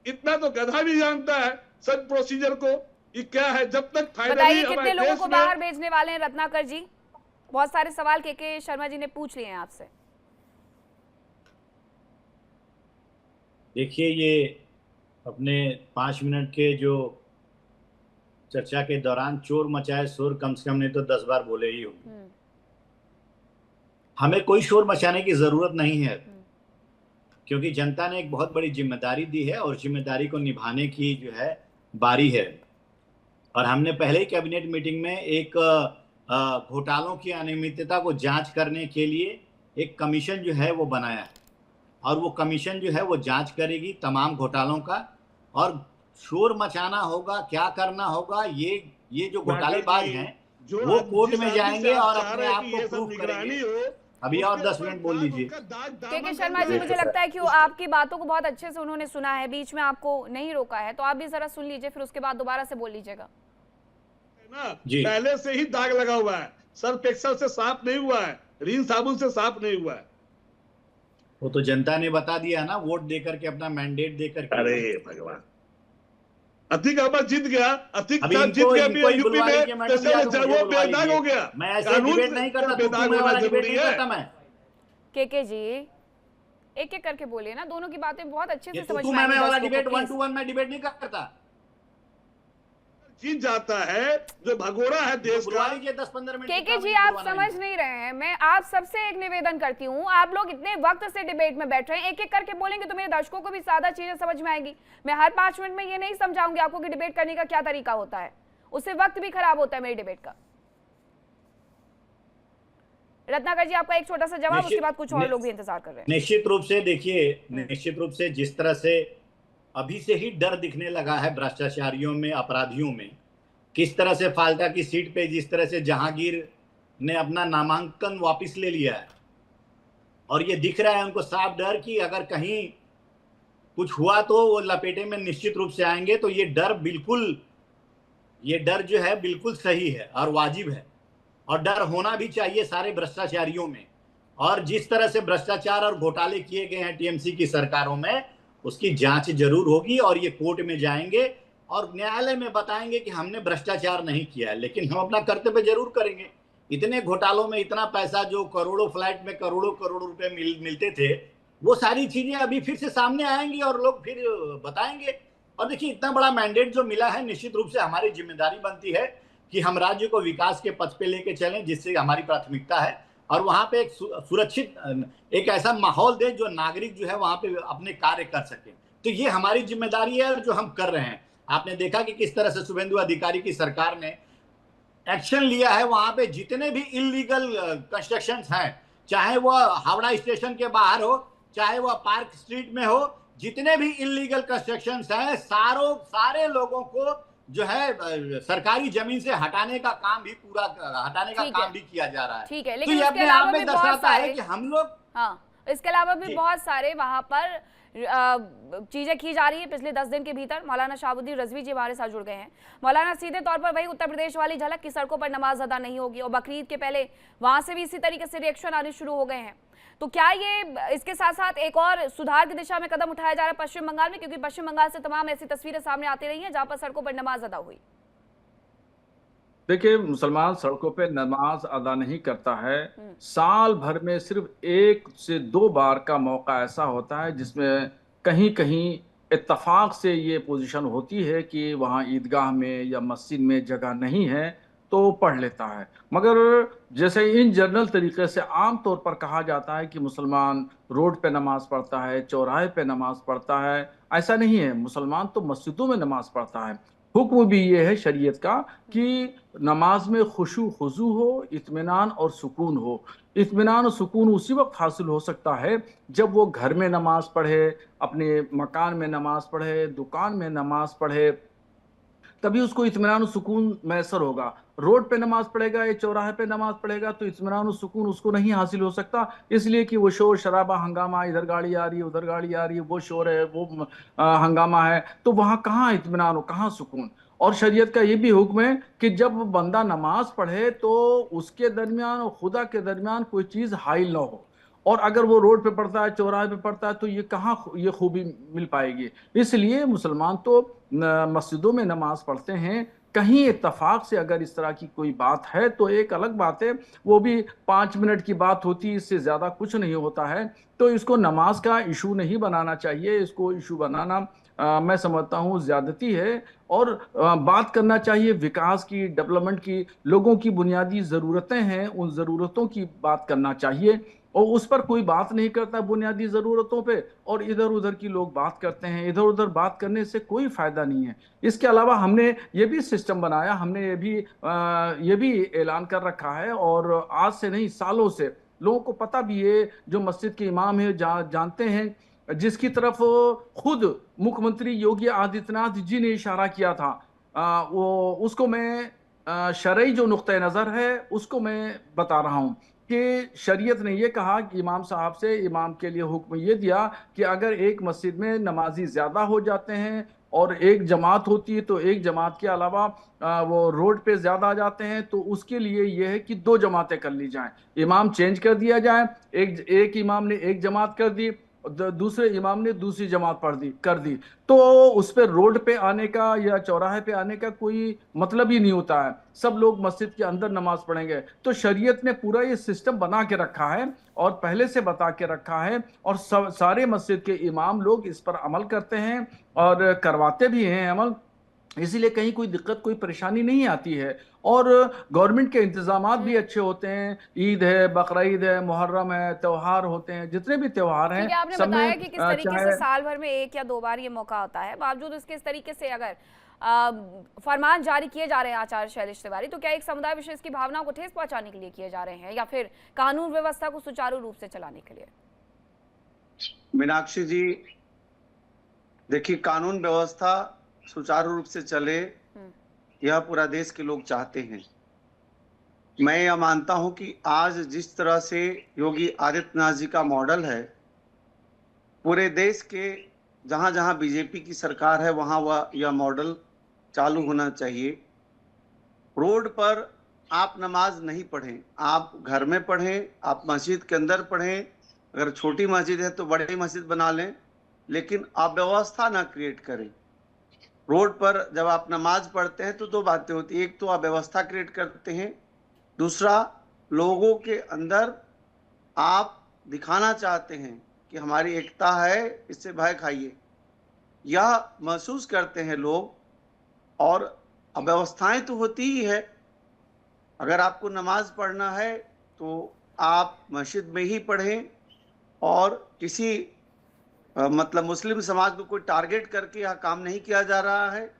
इतना तो गधा भी जानता है सब प्रोसीजर को कि क्या है। जब तक फाइनली बताइए कितने लोगों को बाहर भेजने वाले हैं रत्नाकर जी? बहुत सारे सवाल के शर्मा जी ने पूछ लिए हैं आपसे। देखिए, ये अपने 5 मिनट के जो चर्चा के दौरान चोर मचाए शोर कम से कम नहीं तो 10 बार बोले ही होंगे। हमें कोई शोर मचाने की जरूरत नहीं है, क्योंकि जनता ने एक बहुत बड़ी जिम्मेदारी दी है और जिम्मेदारी को निभाने की जो है बारी है। और हमने पहले ही कैबिनेट मीटिंग में एक घोटालों की अनियमितता को जांच करने के लिए एक कमीशन जो है वो बनाया है, और वो कमीशन जो है वो जांच करेगी तमाम घोटालों का, और शोर मचाना होगा, क्या करना होगा, ये जो घोटालेबाज हैं वो कोर्ट में जाएंगे और अपने आप को प्रूफ करेंगे। अभी और 10 मिनट बोल लीजिए। के शर्मा जी, मुझे लगता है कि वो आपकी बातों को बहुत अच्छे से उन्होंने सुना है, बीच में आपको नहीं रोका है, तो आप भी जरा सुन लीजिए, फिर उसके बाद दोबारा से बोल लीजिएगा ना। पहले से ही दाग लगा हुआ है, सर्फ एक्सेल से साफ नहीं हुआ है, रिन साबुन से साफ नहीं हुआ है। वो तो जनता ने बता दिया ना, वोट देकर के, अपना मैंडेट देकर के। अरे भगवान, अतीक अहमद जीत गया, अतीक साहब जीत गया यूपी में, तो वो बेदाग हो गया। मैं ऐसे डिबेट नहीं करता, बेदाग होना जरूरी है। के जी एक एक करके बोलिए ना, दोनों की बातें बहुत अच्छे से समझ में आएंगी। वाला डिबेट 1 to 1 में डिबेट नहीं करता। जीत जाता है जो भगोड़ा है देश का। 10-15 मिनट के जी आप समझ नहीं रहे हैं। मैं आप सबसे एक निवेदन करती हूँ, आप लोग इतने वक्त से डिबेट में बैठ रहे हैं, एक एक करके बोलेंगे तो मेरे दर्शकों को भी ज्यादा चीजें समझ में आएगी। मैं हर 5 मिनट में ये नहीं समझाऊंगी आपको कि डिबेट करने का क्या तरीका होता है, उससे वक्त भी खराब होता है मेरी डिबेट का। रत्नाकर जी, आपका एक छोटा सा जवाब, उसके बाद कुछ और लोग भी इंतजार कर रहे हैं। निश्चित रूप से देखिए, निश्चित रूप से जिस तरह से अभी से ही डर दिखने लगा है भ्रष्टाचारियों में, अपराधियों में, किस तरह से फाल्टा की सीट पे जिस तरह से जहांगीर ने अपना नामांकन वापस ले लिया है, और ये दिख रहा है उनको साफ डर कि अगर कहीं कुछ हुआ तो वो लपेटे में निश्चित रूप से आएंगे। तो ये डर जो है बिल्कुल सही है और वाजिब है, और डर होना भी चाहिए सारे भ्रष्टाचारियों में। और जिस तरह से भ्रष्टाचार और घोटाले किए गए हैं टीएमसी की सरकारों में, उसकी जांच जरूर होगी, और ये कोर्ट में जाएंगे और न्यायालय में बताएंगे कि हमने भ्रष्टाचार नहीं किया है, लेकिन हम अपना कर्तव्य जरूर करेंगे। इतने घोटालों में इतना पैसा, जो करोड़ों फ्लाइट में करोड़ों रुपए मिलते थे, वो सारी चीजें अभी फिर से सामने आएंगी और लोग फिर बताएंगे। और देखिए, इतना बड़ा मैंडेट जो मिला है, निश्चित रूप से हमारी जिम्मेदारी बनती है कि हम राज्य को विकास के पथ पे लेके चलें, जिससे हमारी प्राथमिकता है, और वहां पे एक सुरक्षित, एक ऐसा माहौल दे जो नागरिक जो है वहां पे अपने कार्य कर सके। तो ये हमारी जिम्मेदारी है जो हम कर रहे हैं। आपने देखा कि किस तरह से शुभेंदु अधिकारी की सरकार ने एक्शन लिया है। वहां पे जितने भी इलीगल कंस्ट्रक्शंस हैं, चाहे वो हावड़ा स्टेशन के बाहर हो, चाहे वो पार्क स्ट्रीट में हो, जितने भी इलीगल कंस्ट्रक्शंस हैं, सारे लोगों को जो है सरकारी जमीन से हटाने का काम भी किया जा रहा है। ठीक है, लेकिन तो ये अपने आप में दर्शाता है कि हम लोग, हाँ, इसके अलावा भी बहुत सारे वहां पर चीजें की जा रही है। पिछले 10 दिन के भीतर मौलाना शहाबुद्दीन रजवी जी हमारे साथ जुड़ गए हैं। मौलाना, सीधे तौर पर वही उत्तर प्रदेश वाली झलक की सड़कों पर नमाज अदा नहीं होगी, और बकरीद के पहले वहां से भी इसी तरीके से रिएक्शन आने शुरू हो गए हैं। तो क्या ये इसके साथ साथ एक और सुधार की दिशा में कदम उठाया जा रहा है पश्चिम बंगाल में? क्योंकि पश्चिम बंगाल से तमाम ऐसी तस्वीरें सामने आती रही हैं जहां पर सड़कों पर नमाज अदा हुई। देखिए, मुसलमान सड़कों पे नमाज अदा नहीं करता है। साल भर में सिर्फ 1 से 2 बार का मौका ऐसा होता है जिसमें कहीं कहीं इत्तफाक से ये पोजीशन होती है कि वहाँ ईदगाह में या मस्जिद में जगह नहीं है, तो पढ़ लेता है। मगर जैसे इन जनरल तरीके से आम तौर पर कहा जाता है कि मुसलमान रोड पे नमाज पढ़ता है, चौराहे पे नमाज पढ़ता है, ऐसा नहीं है। मुसलमान तो मस्जिदों में नमाज पढ़ता है। हुक्म भी ये है शरीयत का कि नमाज में खुशू खुजू हो, इत्मीनान और सुकून हो। इत्मीनान और सुकून उसी वक्त हासिल हो सकता है जब वो घर में नमाज पढ़े, अपने मकान में नमाज पढ़े, दुकान में नमाज पढ़े, तभी उसको इत्मीनान और सुकून मैसर होगा। रोड पे नमाज पढ़ेगा या चौराहे पे नमाज पढ़ेगा तो इत्मीनान और सुकून उसको नहीं हासिल हो सकता, इसलिए कि वो शोर शराबा, हंगामा, इधर गाड़ी आ रही है, उधर गाड़ी आ रही है, वो शोर है, वो हंगामा है, तो वहां कहाँ इत्मीनान हो, कहाँ सुकून। और शरीयत का ये भी हुक्म है कि जब बंदा नमाज पढ़े तो उसके दरमियान और खुदा के दरमियान कोई चीज हाइल ना हो, और अगर वो रोड पे पड़ता है, चौराहे पे पड़ता है, तो ये कहाँ ये खूबी मिल पाएगी। इसलिए मुसलमान तो मस्जिदों में नमाज पढ़ते हैं। कहीं इत्तफाक से अगर इस तरह की कोई बात है तो एक अलग बात है, वो भी 5 मिनट की बात होती है, इससे ज्यादा कुछ नहीं होता है। तो इसको नमाज का इशू नहीं बनाना चाहिए, इसको इशू बनाना मैं समझता हूँ ज्यादती है। और बात करना चाहिए विकास की, डेवलपमेंट की, लोगों की बुनियादी जरूरतें हैं, उन जरूरतों की बात करना चाहिए। और उस पर कोई बात नहीं करता बुनियादी जरूरतों पे, और इधर उधर की लोग बात करते हैं। इधर उधर बात करने से कोई फायदा नहीं है। इसके अलावा हमने ये भी सिस्टम बनाया, हमने ये भी ऐलान कर रखा है, और आज से नहीं सालों से लोगों को पता भी है, जो मस्जिद के इमाम है जानते हैं, जिसकी तरफ खुद मुख्यमंत्री योगी आदित्यनाथ जी ने इशारा किया था, वो उसको मैं शरई जो नुक्ता नज़र है उसको मैं बता रहा हूँ कि शरीयत ने ये कहा कि इमाम साहब से, इमाम के लिए हुक्म ये दिया कि अगर एक मस्जिद में नमाजी ज्यादा हो जाते हैं और एक जमात होती है, तो एक जमात के अलावा वो रोड पे ज्यादा आ जाते हैं, तो उसके लिए ये है कि 2 जमातें कर ली जाएं, इमाम चेंज कर दिया जाए। एक इमाम ने एक जमात कर दी, दूसरे इमाम ने दूसरी जमात कर दी, तो उस पर रोड पे आने का या चौराहे पे आने का कोई मतलब ही नहीं होता है। सब लोग मस्जिद के अंदर नमाज पढ़ेंगे। तो शरीयत ने पूरा ये सिस्टम बना के रखा है और पहले से बता के रखा है, और सारे मस्जिद के इमाम लोग इस पर अमल करते हैं और करवाते भी हैं अमल। इसीलिए कहीं कोई दिक्कत, कोई परेशानी नहीं आती है। और गवर्नमेंट के इंतजामात भी अच्छे होते हैं। ईद है, बकरीद है, मुहर्रम है, त्योहार होते हैं, जितने भी त्योहार हैं, आपने बताया कि किस तरीके से साल भर में 1 या 2 बार ये मौका होता है, बावजूद इसके इस तरीके से अगर फरमान जारी किए जा रहे हैं आचार्य शैलेश तिवारी, तो क्या एक समुदाय विशेष की भावनाओं को ठेस पहुंचाने के लिए किए जा रहे हैं, या फिर कानून व्यवस्था को सुचारू रूप से चलाने के लिए? मीनाक्षी जी, देखिए, कानून व्यवस्था सुचारू रूप से चले, यह पूरा देश के लोग चाहते हैं। मैं यह मानता हूं कि आज जिस तरह से योगी आदित्यनाथ जी का मॉडल है, पूरे देश के जहां जहां बीजेपी की सरकार है वहां वह यह मॉडल चालू होना चाहिए। रोड पर आप नमाज नहीं पढ़ें, आप घर में पढ़ें, आप मस्जिद के अंदर पढ़ें। अगर छोटी मस्जिद है तो बड़ी मस्जिद बना लें, लेकिन अव्यवस्था ना क्रिएट करें। रोड पर जब आप नमाज पढ़ते हैं तो 2 बातें होती हैं, एक तो अव्यवस्था क्रिएट करते हैं, दूसरा लोगों के अंदर आप दिखाना चाहते हैं कि हमारी एकता है, इससे भय खाइए, यह महसूस करते हैं लोग। और अव्यवस्थाएं तो होती ही है। अगर आपको नमाज पढ़ना है तो आप मस्जिद में ही पढ़ें, और किसी मतलब मुस्लिम समाज को कोई टारगेट करके यह काम नहीं किया जा रहा है।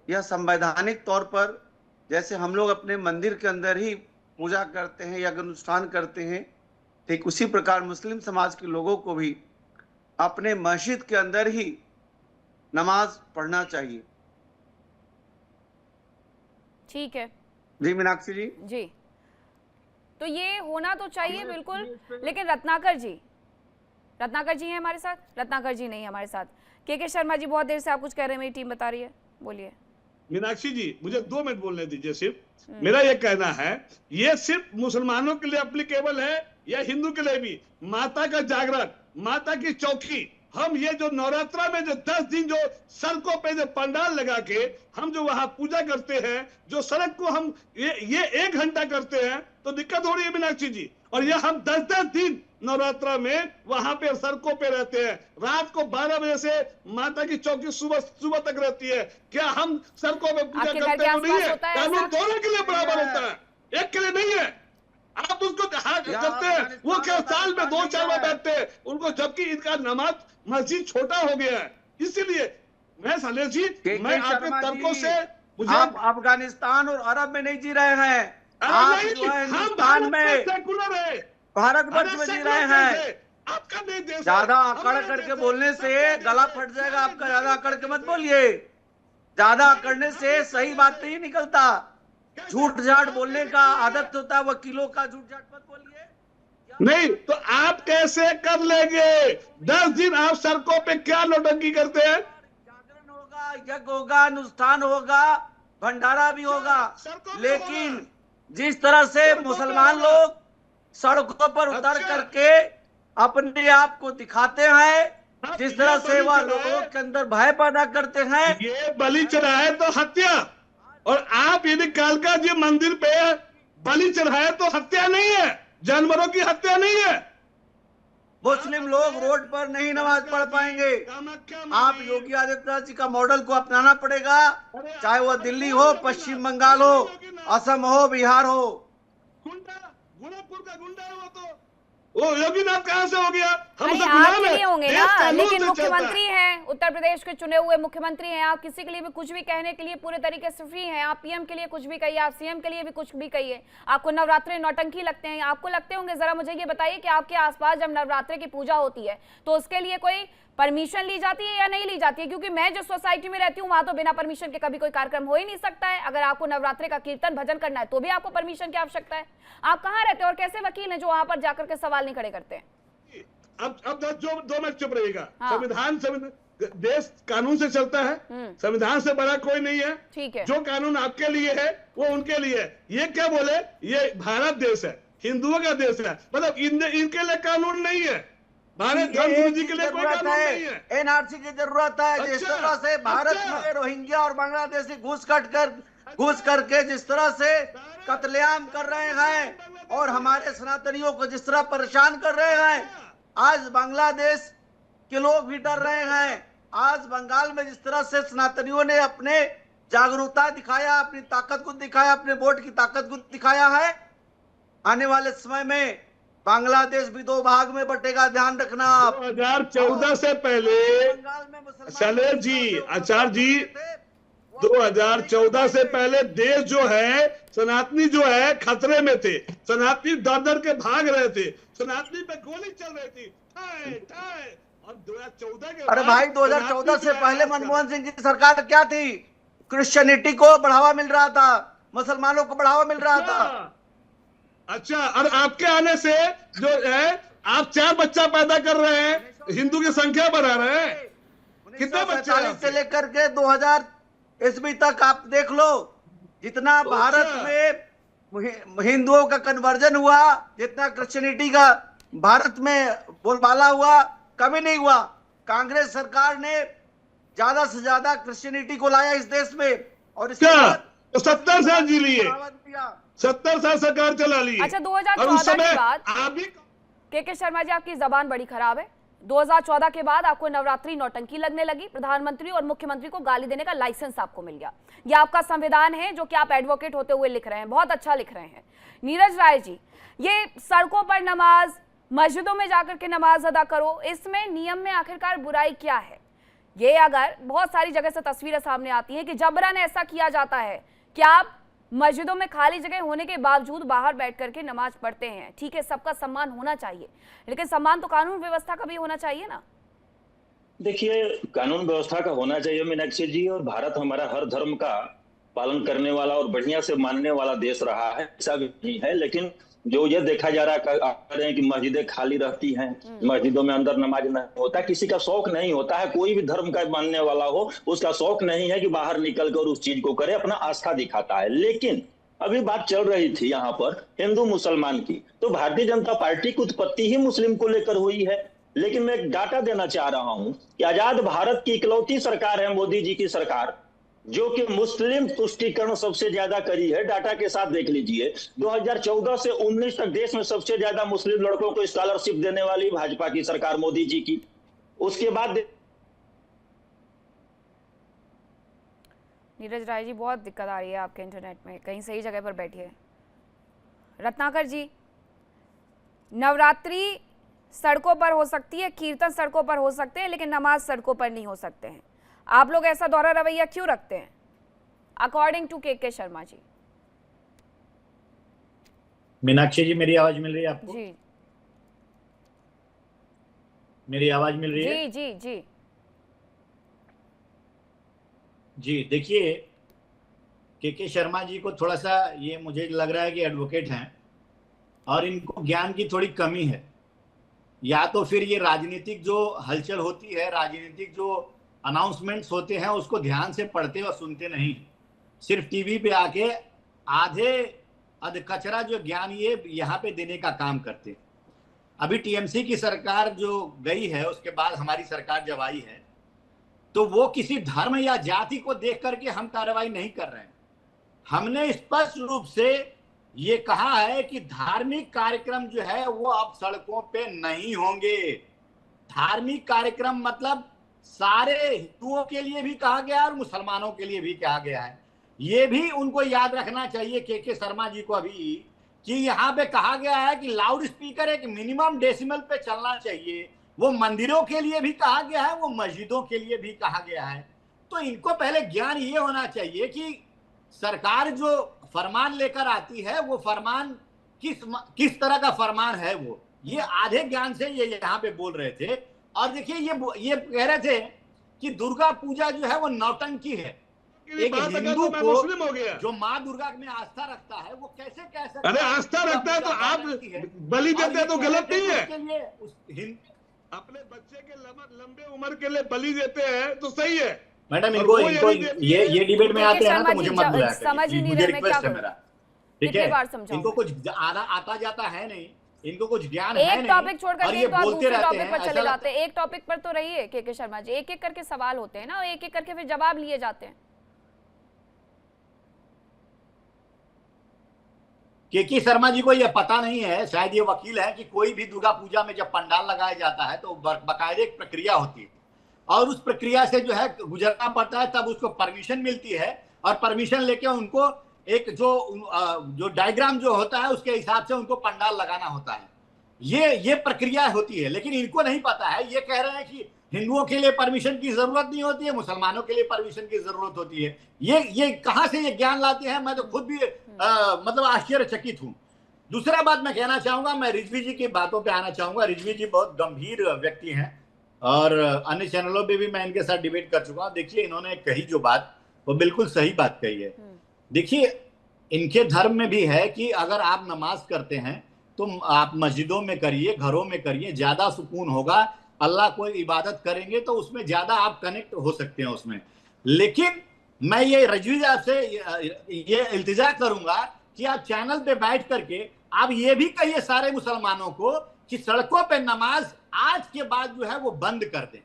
यह संवैधानिक तौर पर, जैसे हम लोग अपने मंदिर के अंदर ही पूजा करते हैं या अनुष्ठान करते हैं, ठीक उसी प्रकार मुस्लिम समाज के लोगों को भी अपने मस्जिद के अंदर ही नमाज पढ़ना चाहिए। ठीक है जी मीनाक्षी जी। जी, तो ये होना तो चाहिए बिल्कुल। लेकिन रत्नाकर जी हैं हमारे साथ? रत्नाकर जी नहीं है हमारे साथ। के शर्मा जी, बहुत देर से आप कुछ कह रहे हैं, मेरी टीम बता रही है, बोलिए। मीनाक्षी जी, मुझे 2 मिनट बोलने दीजिए सिर्फ। मेरा ये कहना है, ये सिर्फ मुसलमानों के लिए एप्लीकेबल है या हिंदू के लिए भी? माता का जागरण, माता की चौकी, हम ये जो नवरात्रा में जो 10 दिन जो सड़कों पे जो पंडाल लगा के हम जो वहां पूजा करते हैं, जो सड़क को हम ये 1 घंटा करते हैं, तो दिक्कत हो रही है मीनाक्षी जी। और ये हम 10-10 दिन नवरात्रा में वहां पे सड़कों पे रहते हैं। रात को 12 बजे से माता की चौकी सुबह तक रहती है। क्या हम सड़कों में पूजा करते हैं? नहीं है। कानून दोनों के लिए बराबर होता है, एक के लिए नहीं है। आप उसको करते हैं, वो क्या साल में 2-4 बार बैठते हैं उनको, जबकि इनका नमाज मस्जिद छोटा हो गया है। इसीलिए मैं शैलेश जी, मैं आपके तर्कों से मुझे, आप अफगानिस्तान और अरब में नहीं जी रहे हैं, आप जो है हिंदुस्तान में, सेकुलर है, भारतवर्ष में जी रहे हैं। आपका नहीं देश। ज्यादा अकड़ करके बोलने से गला फट जाएगा आपका। ज्यादा अकड़ के मत बोलिए, ज्यादा अकड़ने से सही बात नहीं निकलता। झूठ झाट बोलने का आदत होता है, वकीलों का। झूठ झाट मत बोलिए। नहीं तो आप कैसे कर लेंगे? 10 दिन आप सड़कों पे क्या नौटंकी करते हैं? जागरण होगा, यज्ञ होगा, अनुष्ठान होगा, भंडारा भी होगा, लेकिन जिस तरह से मुसलमान लोग सड़कों पर उतर करके अपने आप को दिखाते हैं, जिस तरह से वह लोगों के अंदर भय पैदा करते हैं। ये बलि चढ़ाए तो हत्या, और आप यदि कालका जी मंदिर पे बलि चढ़ाए तो हत्या नहीं है, जानवरों की हत्या नहीं है। मुस्लिम लोग रोड पर नहीं नमाज पढ़ पाएंगे। आप योगी आदित्यनाथ जी का मॉडल को अपनाना पड़ेगा, चाहे वह दिल्ली हो, पश्चिम बंगाल हो, असम हो, बिहार हो। गुंडा, गोरखपुर का गुंडा है वो योगीनाथ कहां से हो गया? हम नहीं, तो आपके गुलाम लिए होंगे देश ना, कानून लेकिन से मुख्यमंत्री चलता है। हैं, उत्तर प्रदेश के चुने हुए मुख्यमंत्री हैं, आप किसी के लिए भी कुछ भी कहने के लिए पूरे तरीके से फ्री हैं। आप पीएम के लिए कुछ भी कहिए, आप सीएम के लिए भी कुछ भी कहिए। आपको नवरात्रे नौटंकी लगते हैं, आपको लगते होंगे। जरा मुझे ये बताइए कि आपके आसपास जब नवरात्रे की पूजा होती है तो उसके लिए कोई परमिशन ली जाती है या नहीं ली जाती है? क्योंकि मैं जो सोसाइटी में रहती हूँ वहां तो बिना परमिशन के कभी कोई कार्यक्रम हो ही नहीं सकता है। अगर आपको नवरात्रे का कीर्तन भजन करना है तो भी आपको परमिशन की आवश्यकता है। आप कहाँ रहते हैं और कैसे वकील हैं जो वहां पर जाकर के सवाल नहीं खड़े करते हैं? अब जो 2 मिनट चुप रहेगा। हाँ। संविधान देश कानून से चलता है, संविधान से बड़ा कोई नहीं है। ठीक है। जो कानून आपके लिए है वो उनके लिए है। ये क्या बोले, ये भारत देश है, हिंदुओं का देश है, मतलब इनके लिए कानून नहीं है। भारत धर्म गुरु जी के लिए कोई कानून नहीं है। एनआरसी की जरूरत है। जिस तरह से भारत में रोहिंग्या और बांग्लादेशी घुस करके जिस तरह से कत्लेआम कर रहे हैं और हमारे सनातनियों को जिस तरह परेशान कर रहे हैं, आज बांग्लादेश के लोग भी डर रहे हैं। आज बंगाल में जिस तरह से सनातनियों ने अपने जागरूकता दिखाया, अपनी ताकत को दिखाया, अपने वोट की ताकत को दिखाया है, आने वाले समय में बांग्लादेश भी 2 भाग में बटेगा, ध्यान रखना आप। 2014 से पहले बंगाल में मुसलमान शैलेश जी, आचार्य जी, 2014 से पहले देश जो है, सनातनी जो है खतरे में थे। सनातनी दर के भाग रहे थे, सनातनी पे गोली चल रही थी, ठाए ठाए। और 2014 के अरे भाई, 2014 से पहले मनमोहन सिंह की सरकार क्या थी? क्रिश्चियनिटी को बढ़ावा मिल रहा था, मुसलमानों को बढ़ावा मिल रहा था। अच्छा, और आपके आने से जो है, आप 4 बच्चा पैदा कर रहे हैं, हिंदू की संख्या बढ़ा रहे हैं। कितने बच्चे से लेकर के 2000 ईस्वी तक आप देख लो, जितना भारत में हिंदुओं का कन्वर्जन हुआ, जितना क्रिश्चियनिटी का भारत में बोलबाला हुआ, कभी नहीं हुआ। कांग्रेस सरकार ने ज्यादा से ज्यादा क्रिश्चियनिटी को लाया इस देश में, और इसके बाद 70 साल जी लिए, 70 साल सरकार चला ली। अच्छा, 2014 के बाद आप भी के शर्मा जी, आपकी जबान बड़ी खराब है। 2014 के बाद आपको नवरात्रि नौटंकी लगने लगी, प्रधानमंत्री और मुख्यमंत्री को गाली देने का लाइसेंस आपको मिल गया। यह आपका संविधान है जो कि आप एडवोकेट होते हुए लिख रहे हैं, बहुत अच्छा लिख रहे हैं। नीरज राय जी, ये सड़कों पर नमाज, मस्जिदों में जाकर के नमाज अदा करो, इसमें नियम में आखिरकार बुराई क्या है? ये अगर बहुत सारी जगह से तस्वीरें सामने आती हैं कि जबरन ऐसा किया जाता है कि आप मस्जिदों में खाली जगह होने के बावजूद बाहर बैठ करके नमाज पढ़ते हैं। ठीक है, सबका सम्मान होना चाहिए, लेकिन सम्मान तो कानून व्यवस्था का भी होना चाहिए ना। देखिए, कानून व्यवस्था का होना चाहिए मीनाक्षी जी, और भारत हमारा हर धर्म का पालन करने वाला और बढ़िया से मानने वाला देश रहा है, ऐसा भी नहीं है। लेकिन जो ये देखा जा रहा है कि मस्जिदें खाली रहती हैं, मस्जिदों में अंदर नमाज नहीं होता, किसी का शौक नहीं होता है। कोई भी धर्म का मानने वाला हो, उसका शौक नहीं है कि बाहर निकल कर उस चीज को करे, अपना आस्था दिखाता है। लेकिन अभी बात चल रही थी यहाँ पर हिंदू मुसलमान की, तो भारतीय जनता पार्टी की उत्पत्ति ही मुस्लिम को लेकर हुई है। लेकिन मैं एक डाटा देना चाह रहा हूं कि आजाद भारत की इकलौती सरकार है मोदी जी की सरकार, जो कि मुस्लिम तुष्टीकरण सबसे ज्यादा करी है। डाटा के साथ देख लीजिए, 2014 से 19 तक देश में सबसे ज्यादा मुस्लिम लड़कों को स्कॉलरशिप देने वाली भाजपा की सरकार मोदी जी की। उसके बाद नीरज राय जी, बहुत दिक्कत आ रही है आपके इंटरनेट में, कहीं सही जगह पर बैठिए। रत्नाकर जी, नवरात्रि सड़कों पर हो सकती है, कीर्तन सड़कों पर हो सकते हैं, लेकिन नमाज सड़कों पर नहीं हो सकते हैं। आप लोग ऐसा दोहरा रवैया क्यों रखते हैं, अकॉर्डिंग टू के शर्मा जी? मीनाक्षी जी, मेरी आवाज मिल रही है आपको? जी, मेरी आवाज मिल रही है? जी जी जी जी, देखिए, के शर्मा जी को थोड़ा सा ये मुझे लग रहा है कि एडवोकेट हैं और इनको ज्ञान की थोड़ी कमी है, या तो फिर ये राजनीतिक जो हलचल होती है, राजनीतिक जो अनाउंसमेंट्स होते हैं, उसको ध्यान से पढ़ते और सुनते नहीं, सिर्फ टीवी पे आके आधे कचरा जो ज्ञान ये यहाँ पे देने का काम करते। अभी टीएमसी की सरकार जो गई है, उसके बाद हमारी सरकार जब आई है, तो वो किसी धर्म या जाति को देख करके हम कार्रवाई नहीं कर रहे हैं। हमने स्पष्ट रूप से ये कहा है कि धार्मिक कार्यक्रम जो है वो अब सड़कों पे नहीं होंगे। धार्मिक कार्यक्रम मतलब सारे हिंदुओं के लिए भी कहा गया है और मुसलमानों के लिए भी कहा गया है। ये भी उनको याद रखना चाहिए के शर्मा जी को अभी, कि यहाँ पे कहा गया है कि लाउड स्पीकर एक मिनिमम डेसिमल पे चलना चाहिए। वो मंदिरों के लिए भी कहा गया है, वो मस्जिदों के लिए भी कहा गया है। तो इनको पहले ज्ञान ये होना चाहिए कि सरकार जो फरमान लेकर आती है वो फरमान किस तरह का फरमान है। वो ये आधे ज्ञान से ये यहाँ पे बोल रहे थे। और देखिए ये कह रहे थे कि दुर्गा पूजा जो है वो नौटंकी है। एक हिंदू को मुस्लिम हो गया जो माँ दुर्गा में आस्था रखता है वो कैसे कह सकता अरे आस्था रखता है तो आप बलि देते हैं तो गलत नहीं है। अपने बच्चे के लंबे उम्र के लिए बलि देते हैं तो सही है। मैडम इनको ये डिबेट में आते हैं ना तो मुझे मत बुलाया, समझ ही नहीं रहे मैं क्या करूं। ठीक है, इनको कुछ आता जाता है नहीं, इनको कुछ ज्ञान है नहीं। एक टॉपिक छोड़ करके ये तो आप बोलते दूसरे रहते टॉपिक हैं। पर चले जाते हैं। एक टॉपिक पर तो रहिए के शर्मा जी, एक एक करके सवाल होते हैं ना, और एक एक करके फिर जवाब लिए जाते हैं। के शर्मा जी को यह पता नहीं है, शायद ये वकील है, कि कोई भी दुर्गा पूजा में जब पंडाल लगाया जाता है तो बाकायदे एक प्रक्रिया होती है और उस प्रक्रिया से जो है गुजरना पड़ता है, तब उसको परमिशन मिलती है और परमिशन लेके उनको एक जो डायग्राम जो होता है उसके हिसाब से उनको पंडाल लगाना होता है। ये प्रक्रिया होती है। लेकिन इनको नहीं पता है, ये कह रहे हैं कि हिंदुओं के लिए परमिशन की जरूरत नहीं होती है, मुसलमानों के लिए परमिशन की जरूरत होती है। ये कहां से ये ज्ञान लाते हैं, मैं तो खुद भी मतलब आश्चर्यचकित हूं। दूसरा बात मैं कहना चाहूंगा, मैं रिजवी जी की बातों पे आना चाहूंगा। रिजवी जी बहुत गंभीर व्यक्ति हैं और अन्य चैनलों पे भी मैं इनके साथ डिबेट कर चुका हूं। देखिए इन्होंने कही जो बात वो बिल्कुल सही बात कही है। देखिए इनके धर्म में भी है कि अगर आप नमाज करते हैं तो आप मस्जिदों में करिए, घरों में करिए, ज्यादा सुकून होगा। अल्लाह को इबादत करेंगे तो उसमें ज्यादा आप कनेक्ट हो सकते हैं उसमें। लेकिन मैं ये रजवी से ये इल्तिजा करूंगा कि आप चैनल पे बैठ करके आप ये भी कहिए सारे मुसलमानों को कि सड़कों पे नमाज आज के बाद जो है वो बंद कर दें।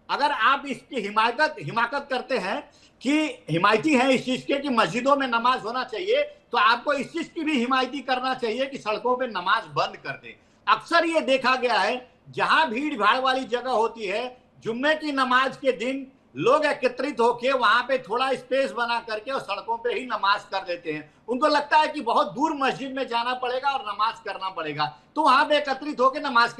अगर आप इसकी हिमाकत करते हैं कि हिमायती हैं इस चीज के कि मस्जिदों में नमाज होना चाहिए, तो आपको इस चीज की भी हिमायती करना चाहिए कि सड़कों पे नमाज बंद कर दें। अक्सर ये देखा गया है जहां भीड़ भाड़ वाली जगह होती है, जुम्मे की नमाज के दिन लोग एकत्रित होकर वहां पे थोड़ा स्पेस बना करके और सड़कों पे ही नमाज कर लेते हैं। उनको लगता है कि बहुत दूर मस्जिद में जाना पड़ेगा और नमाज करना पड़ेगा, तो वहां पे एकत्रित होकर नमाज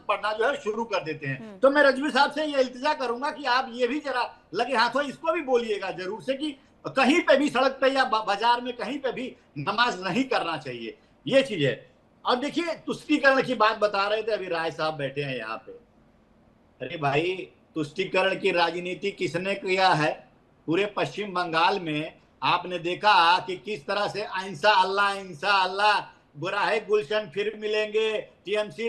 पढ़ना जो है शुरू कर देते हैं। तो मैं रजवी साहब से ये इल्तिजा करूंगा कि आप ये भी जरा लगे हाथों इसको भी बोलिएगा जरूर से कि कहीं पे भी सड़क पे या बाजार में कहीं पे भी नमाज नहीं करना चाहिए। ये चीज है। अब देखिए तुष्टीकरण की बात बता रहे थे, अभी राय साहब बैठे हैं यहाँ पे। अरे भाई तुष्टीकरण की राजनीति किसने किया है? पूरे पश्चिम बंगाल में आपने देखा कि किस तरह से अहिंसा अल्लाह, बुरा है गुलशन फिर मिलेंगे, टीएमसी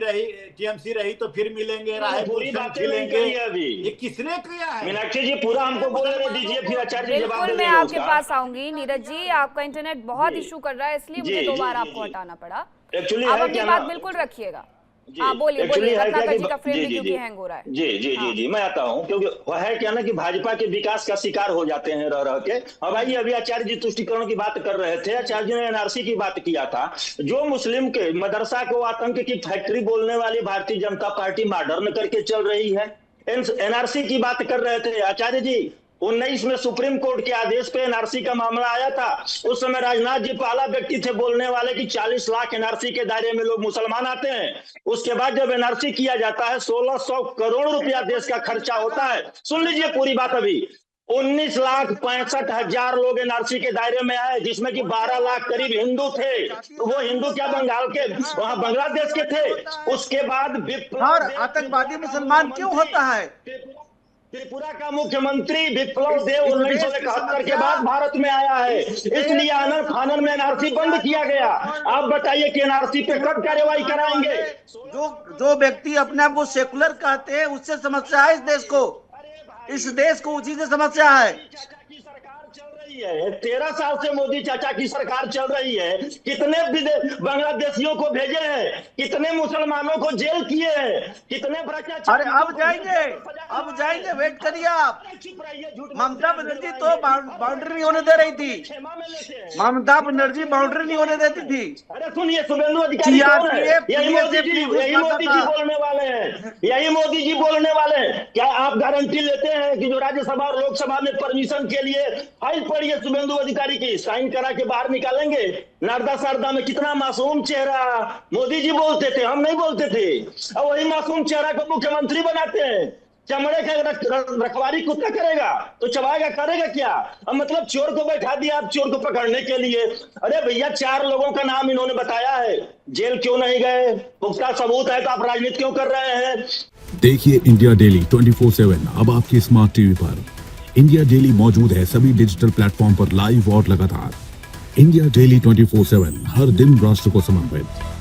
रही तो फिर मिलेंगे, राहे गुलशन खिलेंगे। ये किसने किया है? मीनाक्षी जी पूरा हमको बोलने दीजिए, फिर आचार्य जी जवाब बिल्कुल मैं आपके पास आऊंगी। नीरज जी आपका इंटरनेट बहुत इशू कर रहा है, इसलिए मुझे दो बार आपको हटाना पड़ा। एक्चुअली आप अपनी बात बिल्कुल रखिएगा। हाँ बोलिए रत्नाकर जी का फ्रेम भी क्योंकि हैंग हो रहा है। जी मैं आता हूँ, क्योंकि वह है क्या ना कि भाजपा के विकास का शिकार हो जाते हैं रह के। और भाई अभी आचार्य जी तुष्टीकरण की बात कर रहे थे, आचार्य जी ने एनआरसी की बात किया था। जो मुस्लिम के मदरसा को आतंक की फैक्ट्री बोलने वाली भारतीय जनता पार्टी मॉडर्न करके चल रही है। एनआरसी की बात कर रहे थे आचार्य जी। 19 में सुप्रीम कोर्ट के आदेश पे एनआरसी का मामला आया था। उस समय राजनाथ जी पहला व्यक्ति थे बोलने वाले कि 40 लाख एनआरसी के दायरे में लोग मुसलमान आते हैं। उसके बाद जब एनआरसी किया जाता है 1600 करोड़ रुपया देश का खर्चा होता है। सुन लीजिए पूरी बात। अभी 19,65,000 लोग एनआरसी के दायरे में आए, जिसमें कि 12 लाख करीब हिंदू थे। तो वो हिंदू क्या बंगाल के, वहां बांग्लादेश के थे। उसके बाद आतंकवादी मुसलमान क्यों होता है? त्रिपुरा का मुख्यमंत्री विप्लव देव 1971 के बाद भारत में आया है, इसलिए आनंद फानन में एनआरसी बंद किया गया। आप बताइए कि एनआरसी पे कब कार्रवाई कराएंगे? जो व्यक्ति अपने आप को सेकुलर कहते हैं उससे समस्या है इस देश को, उसी से समस्या है। चल रही है, 13 साल से मोदी चाचा की सरकार चल रही है। कितने बांग्लादेशियों को भेजे हैं, कितने मुसलमानों को जेल किए हैं, कितने भ्रष्टाचार। अरे अब जाएंगे, वेट करिए आप। ममता बनर्जी तो बाउंड्री नहीं होने दे रही थी, ममता बनर्जी बाउंड्री नहीं होने देती थी। अरे सुनिए, शुभेंदु अधिकारी कौन है? यही मोदी जी बोलने वाले हैं, यही मोदी जी बोलने वाले हैं। क्या आप गारंटी लेते हैं कि जो राज्यसभा और लोकसभा में परमिशन के लिए फाइल पड़ी है शुभेंदु अधिकारी की, साइन करा के बाहर निकालेंगे? नारदा शारदा में कितना मासूम चेहरा मोदी जी बोलते थे, हम नहीं बोलते थे, और वही मासूम चेहरा को मुख्यमंत्री बनाते हैं। चमड़े का रखवारी कुत्ता करेगा तो चबाएगा, करेगा क्या? अब मतलब चोर को बैठा दिया आप चोर को पकड़ने के लिए। अरे भैया, 4 लोगों का नाम इन्होंने बताया है, जेल क्यों नहीं गए? पुख्ता सबूत है तो आप राजनीति क्यों कर रहे हैं? देखिए इंडिया डेली 24/7 अब आपकी स्मार्ट टीवी पर। इंडिया डेली मौजूद है सभी डिजिटल प्लेटफॉर्म पर लाइव और लगातार। इंडिया डेली 24/7 हर दिन राष्ट्र को समर्पित।